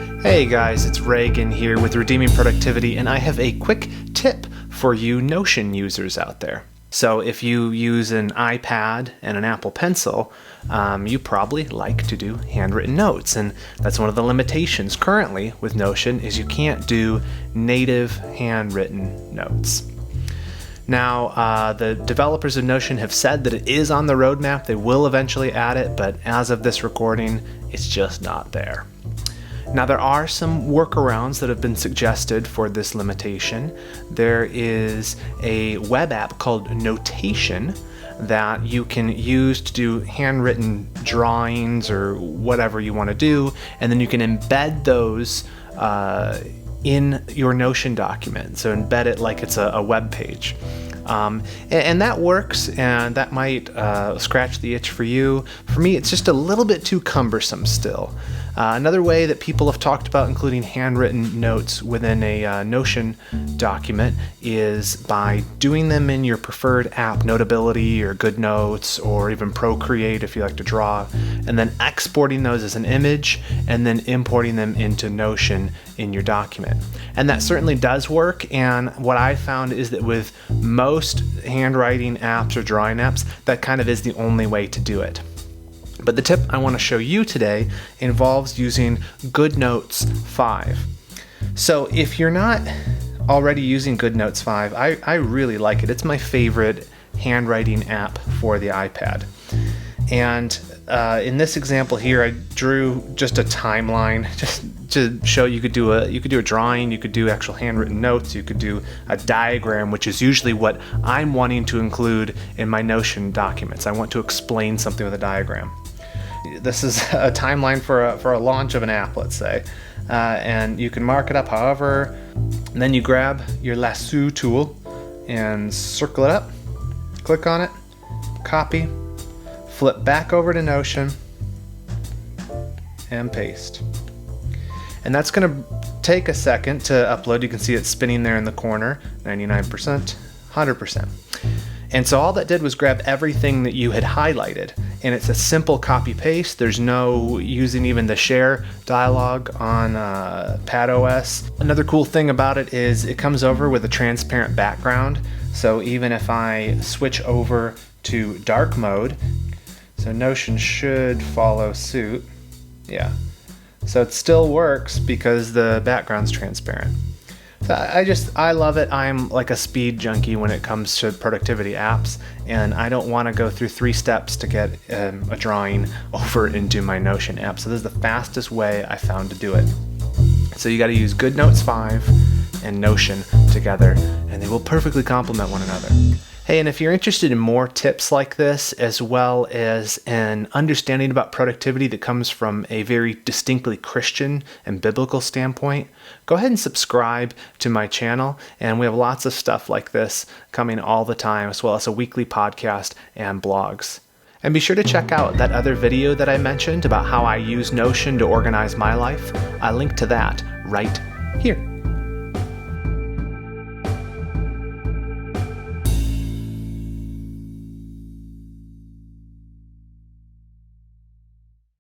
Hey guys, it's Reagan here with Redeeming Productivity, and I have a quick tip for you Notion users out there. So if you use an iPad and an Apple Pencil, you probably like to do handwritten notes, and that's one of the limitations currently with Notion is you can't do native handwritten notes. Now, the developers of Notion have said that it is on the roadmap. They will eventually add it, but as of this recording, it's just not there. Now, there are some workarounds that have been suggested for this limitation. There is a web app called Notation that you can use to do handwritten drawings or whatever you want to do, and then you can embed those in your Notion document. So embed it like it's a web page. And that works, and that might scratch the itch for you. For me, it's just a little bit too cumbersome still. Another way that people have talked about including handwritten notes within a Notion document is by doing them in your preferred app, Notability or GoodNotes or even Procreate if you like to draw, and then exporting those as an image and then importing them into Notion in your document. And that certainly does work, and what I found is that with most handwriting apps or drawing apps, that kind of is the only way to do it. But the tip I want to show you today involves using GoodNotes 5. So if you're not already using GoodNotes 5, I really like it. It's my favorite handwriting app for the iPad. And in this example here, I drew just a timeline just to show you could do a drawing, you could do actual handwritten notes, you could do a diagram, which is usually what I'm wanting to include in my Notion documents. I want to explain something with a diagram. This is a timeline for a launch of an app, let's say, and you can mark it up however, and then you grab your lasso tool and circle it up, click on it, copy, flip back over to Notion, and paste. And that's going to take a second to upload. You can see it spinning there in the corner, 99%, 100%. And so all that did was grab everything that you had highlighted, and it's a simple copy paste. There's no using even the share dialog on PadOS. Another cool thing about it is it comes over with a transparent background. So even if I switch over to dark mode, so Notion should follow suit. Yeah. So it still works because the background's transparent. So I love it. I'm like a speed junkie when it comes to productivity apps, and I don't want to go through 3 steps to get a drawing over into my Notion app. So this is the fastest way I found to do it. So you got to use GoodNotes 5 and Notion together, and they will perfectly complement one another. Hey, and if you're interested in more tips like this, as well as an understanding about productivity that comes from a very distinctly Christian and biblical standpoint, go ahead and subscribe to my channel, and we have lots of stuff like this coming all the time, as well as a weekly podcast and blogs. And be sure to check out that other video that I mentioned about how I use Notion to organize my life. I link to that right here.